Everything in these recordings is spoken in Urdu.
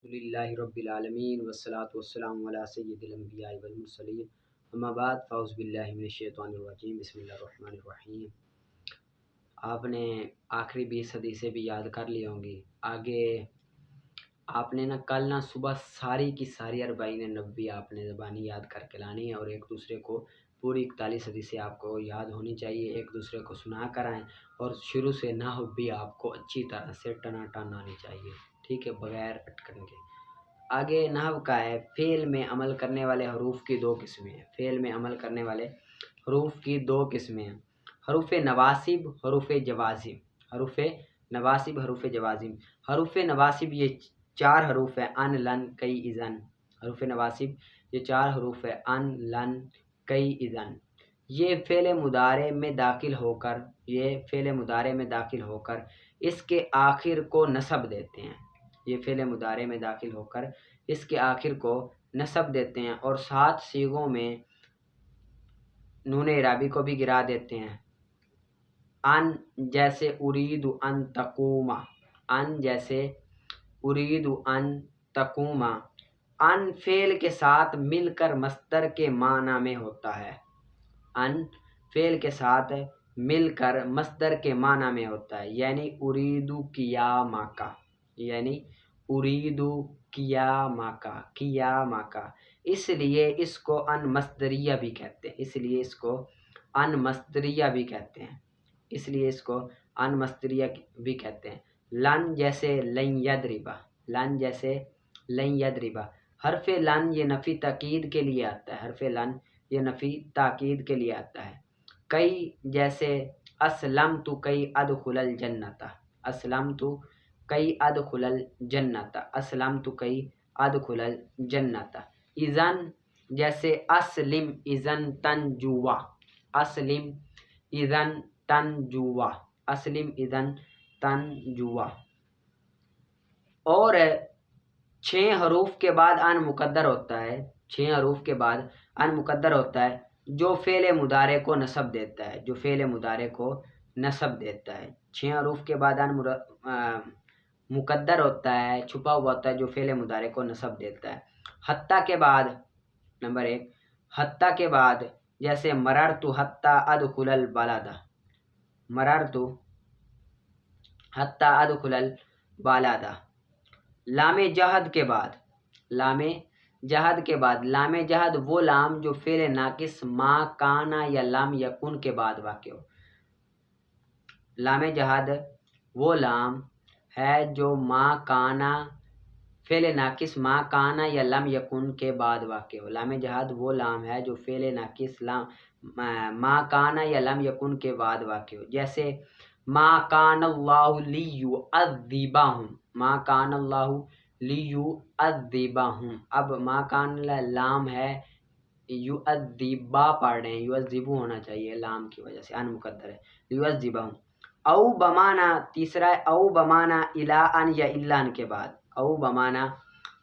للہ رب العالمین والصلاة والسلام علی سید الانبیاء والمرسلین اما بعد فاعوذ باللہ من الشیطان الرجیم بسم اللہ الرحمن الرحیم۔ آپ نے آخری 20 حدیثیں بھی یاد کر لی ہوں گی۔ آگے آپ نے کل صبح ساری کی ساری 40 نبوی آپ نے زبانی یاد کر کے لانی ہے، اور ایک دوسرے کو پوری 41 حدیثیں آپ کو یاد ہونی چاہیے، ایک دوسرے کو سنا کر آئیں، اور شروع سے نحو بھی آپ کو اچھی طرح سے ٹنا آنی چاہیے، ٹھیک ہے، بغیر اٹکن کے۔ آگے نحو کا ہے، فعل میں عمل کرنے والے حروف کی 2 قسمیں ہیں۔ فعل میں عمل کرنے والے حروف کی 2 قسمیں ہیں، حروف نواصب، حروف جوازم۔ حروف نواصب، حروف جوازم۔ حروف نواصب یہ 4 حروف ہیں، ان، لن، کئی، اذن۔ حروف نواصب یہ 4 حروف ہیں، ان، لن، کئی، اذن۔ یہ فعل مضارع میں داخل ہو کر اس کے آخر کو نصب دیتے ہیں۔ یہ فعل مضارع میں داخل ہو کر اس کے آخر کو نصب دیتے ہیں، اور 7 صیغوں میں نون اعرابی کو بھی گرا دیتے ہیں۔ ان جیسے ارید ان تقوم، ان جیسے ارید ان تقوم۔ ان فعل کے ساتھ مل کر مصدر کے معنی میں ہوتا ہے۔ ان فعل کے ساتھ مل کر مصدر کے معنی میں ہوتا ہے، یعنی ارید قیامک، یعنی ارید قیامک، قیامک۔ اس لیے اس کو ان مصدریہ بھی کہتے ہیں، اس لیے اس کو ان مصدریہ بھی کہتے ہیں، اس لیے اس کو ان مصدریہ بھی کہتے ہیں۔ لن جیسے لن یضرب، لن جیسے لن یضرب۔ حرف لن یہ نفی تاکید کے لیے آتا ہے، حرف لن یہ نفی تاکید کے لیے آتا ہے۔ کئی جیسے اسلمت کئی ادخل الجنت، اسلمت کئی ادخل الجنت، اسلمت کئی ادخل الجنت۔ اذن جیسے اسلم اذن تنجوا، اسلم اذن تنجوا، اسلم اذن تنجوا۔ اور 6 حروف کے بعد ان مقدر ہوتا ہے، 6 حروف کے بعد ان مقدر ہوتا ہے جو فعل مضارع کو نصب دیتا ہے، جو فعل مضارع کو نصب دیتا ہے۔ 6 حروف کے بعد ان مقدر ہوتا ہے، چھپا ہوا ہوتا ہے، جو فعل مضارع کو نصب دیتا ہے۔ حتیٰ کے بعد، نمبر 1، حتیٰ کے بعد جیسے مررت حتیٰ ادخل البلد، مررت حتیٰ ادخل البلد۔ لام جہد کے بعد، لام جہد کے بعد، لام جہد وہ لام جو فعل ناقص ما کانا یا لم یکن کے بعد واقع ہو۔ لام جہد وہ لام ہے جو ما کانا، فعل ناقص ما کانا یا لم یکن کے بعد واقع ہو۔ لام جہد وہ لام ہے جو فعل ناقص ما کانا یا لم یکن کے بعد واقع ہو، جیسے ما کان اللہ لیعذبہم، ما کان اللہ لیعذبہم۔ اب ما کان لام ہے، یعذبا پڑھ رہے ہیں، یعذبو ہونا چاہیے، لام کی وجہ سے ان مقدر ہے، لیعذبہم۔ او بمانا، تیسرا ہے او بمانا الا ان یا الا ان کے بعد، او بمانا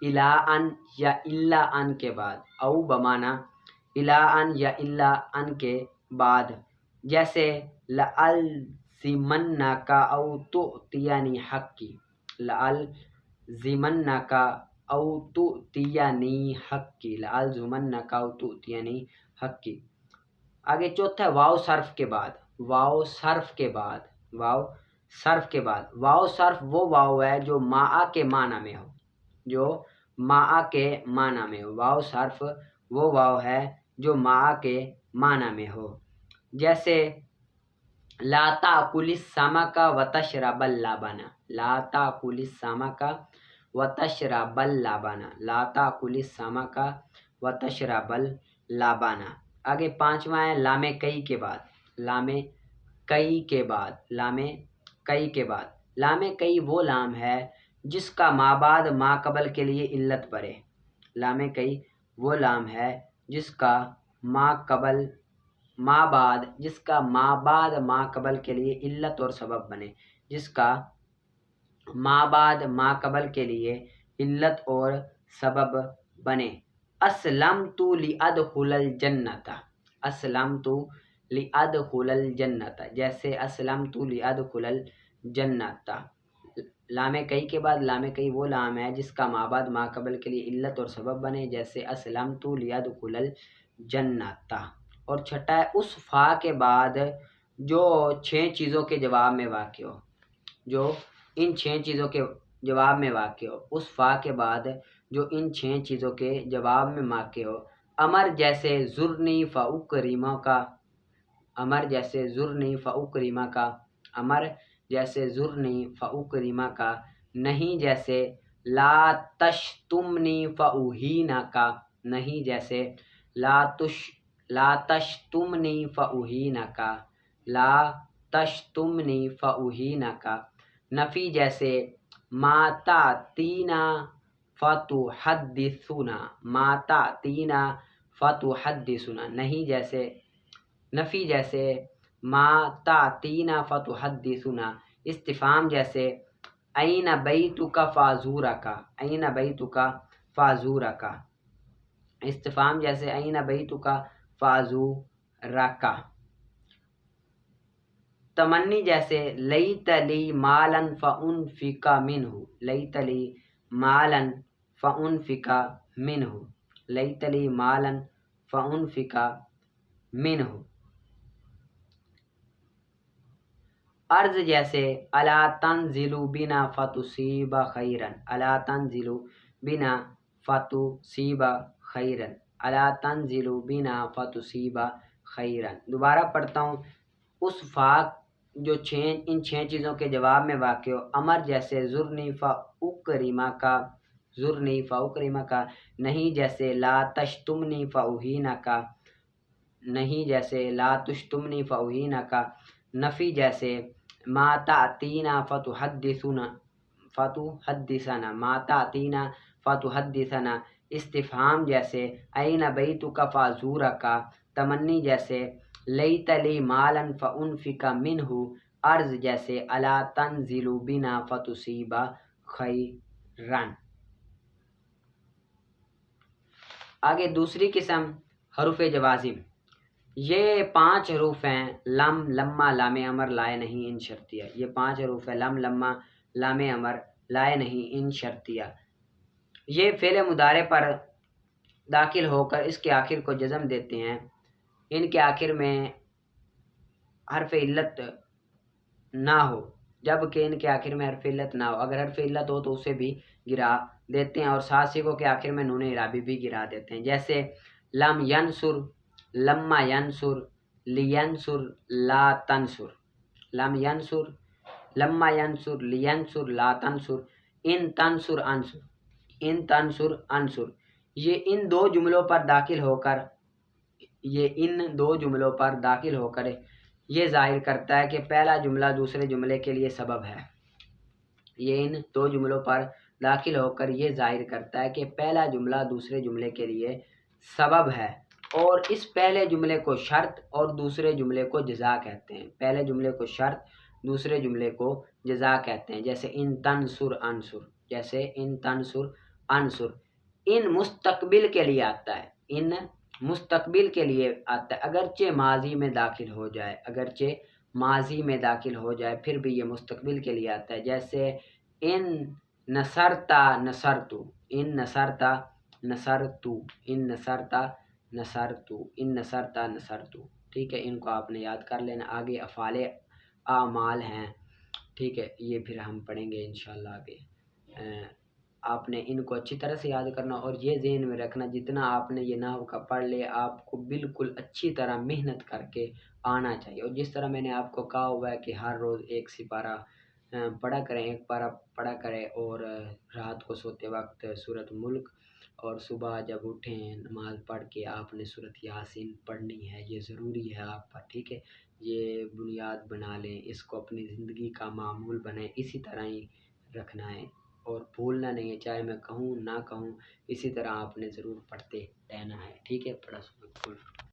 الا ان یا الا ان کے بعد، او بمانا الا ان یا الا ان کے بعد، جیسے لألزمنک او تؤتینی حقی، لألزمنک او تؤتینی حقی، لألزمنک او تؤتینی حقی۔ آگے چوتھا ہے واو صرف کے بعد، واو صرف کے بعد، واو صرف کے بعد۔ واو صرف وہ واو ہے جو ماء کے معنی میں ہو، جو ماء کے معنی میں ہو۔ واو صرف وہ واو ہے جو ماء کے معنی میں ہو، جیسے لا تأکل السمک وتشرب اللبن، لا تأکل السمک وتشرب اللبن، لا تأکل السمک وتشرب اللبن۔ آگے 5واں ہے لام کئی کے بعد، لام کئی کے بعد، لام کئی کے بعد۔ لام کئی وہ لام ہے جس کا ما بعد ما قبل کے لیے علت برے، لام کئی وہ لام ہے جس کا ما قبل ما بعد، جس کا ما بعد ما قبل کے لیے علت اور سبب بنے، جس کا ما بعد ما قبل کے لیے علت اور سبب بنے۔ اسلمت لأدخل الجنت، اسلمت لأدخل الجنت، جیسے اسلمت لأدخل الجنت، لام کئی کے بعد لام کئی وہ لام ہے جس کا ما بعد ما قبل کے لیے علت اور سبب بنے، جیسے اسلمت لیدخل الجنۃ۔ اور چھٹا ہے اس فا کے بعد جو 6 چیزوں کے جواب میں واقع ہو، جو ان 6 چیزوں کے جواب میں واقع ہو، اس فا کے بعد جو ان 6 چیزوں کے جواب میں واقع ہو، امر جیسے زرنی فاکرمہ کا، امر جیسے زرنی فاکرمہ کا، امر جیسے زرنی فاکرمہ کا، نہیں جیسے لا تشتمنی فاہینہ کا، نہیں جیسے لا تشتمنی فاہینہ کا، لا تشتمنی فاہینہ کا، نفی جیسے ما تأتینا فتحدثنا، ما تأتینا فتحدثنا، نہیں جیسے نفی جیسے ما تأتینا فتحدثنا، استفہام جیسے این بیتک فازورک، این بیتک فازورک، استفہام جیسے این بیتک فازورک، تمنی جیسے لیت لی مالا فانفق منہ، لیت لی مالا فانفق منہ، لیت لی مالا فانفق منہ، عرض جیسے الا تنزل بنا فتصیب خیرا، الا تنزل بنا فتصیب خیرا، الا تنزل بنا فتصیب خیرا۔ دوبارہ پڑھتا ہوں، اس فا جو ان 6 چیزوں کے جواب میں واقع ہو، امر جیسے زرنی فاکرمہ کا، زرنی فاکرمہ کا، نہیں جیسے لا تشتمنی فاہینہ کا، نہیں جیسے لا تشتمنی فاہینہ کا، نفی جیسے ما تأتینا فتحدثنا، فتحدثنا، ما تأتینا فتحدثنا، استفہام جیسے این بیتک فازورک، تمنی جیسے لیت لی مالا فانفق منہ، عرض جیسے الا تنزل بنا فتصیب خیرا۔ آگے دوسری قسم حروف جوازم، یہ 5 حروف ہیں، لم، لما، لام امر، لائے نہیں، ان شرطیہ، یہ 5 حروف ہیں، لم، لما، لام امر، لائے نہیں، ان شرطیہ، یہ فعل مضارع پر داخل ہو کر اس کے آخر کو جزم دیتے ہیں، ان کے آخر میں حرف علت نہ ہو، جبکہ ان کے آخر میں حرف علت نہ ہو، اگر حرف علت ہو تو اسے بھی گرا دیتے ہیں، اور 7 سیغوں کے آخر میں نون اعرابی بھی گرا دیتے ہیں، جیسے لم ینصر، لما ینصر، لینصر، لا تنصر، لم ینصر، لما ینصر، لینصر، لا تنصر، ان تنصر انصر، ان تنصر انصر، یہ ان 2 جملوں پر داخل ہو کر، یہ ان 2 جملوں پر داخل ہو کر یہ ظاہر کرتا ہے کہ پہلا جملہ دوسرے جملے کے لیے سبب ہے، یہ ان 2 جملوں پر داخل ہو کر یہ ظاہر کرتا ہے کہ پہلا جملہ دوسرے جملے کے لیے سبب ہے، اور اس پہلے جملے کو شرط اور دوسرے جملے کو جزا کہتے ہیں، پہلے جملے کو شرط، دوسرے جملے کو جزا کہتے ہیں، جیسے ان تنصر انصر، جیسے ان تنصر انصر، ان مستقبل کے لیے آتا ہے، ان مستقبل کے لیے آتا ہے، اگرچہ ماضی میں داخل ہو جائے، اگرچہ ماضی میں داخل ہو جائے پھر بھی یہ مستقبل کے لیے آتا ہے، جیسے ان نصرتا نصرتو، ان نصرتا نصرتو، ان نصرتا نصرتو، ان نصرتا نصرتو، ٹھیک ہے، ان کو آپ نے یاد کر لینا۔ آگے افعال اعمال ہیں، ٹھیک ہے، یہ پھر ہم پڑھیں گے انشاءاللہ آگے، آپ نے ان کو اچھی طرح سے یاد کرنا، اور یہ ذہن میں رکھنا جتنا آپ نے یہ نحو کا پڑھ لے آپ کو بالکل اچھی طرح محنت کر کے آنا چاہیے، اور جس طرح میں نے آپ کو کہا ہوا ہے کہ ہر روز 1 سپارہ پڑھا کریں، 1 پارہ پڑھا کریں، اور رات کو سوتے وقت سورۃ ملک، اور صبح جب اٹھیں نماز پڑھ کے آپ نے سورۃ یاسین پڑھنی ہے، یہ ضروری ہے آپ پر، ٹھیک ہے، یہ بنیاد بنا لیں، اس کو اپنی زندگی کا معمول بنائیں، اسی طرح ہی رکھنا ہے، اور بھولنا نہیں ہے، چاہے میں کہوں نہ کہوں، اسی طرح آپ نے ضرور پڑھتے رہنا ہے، ٹھیک ہے، پڑھا سو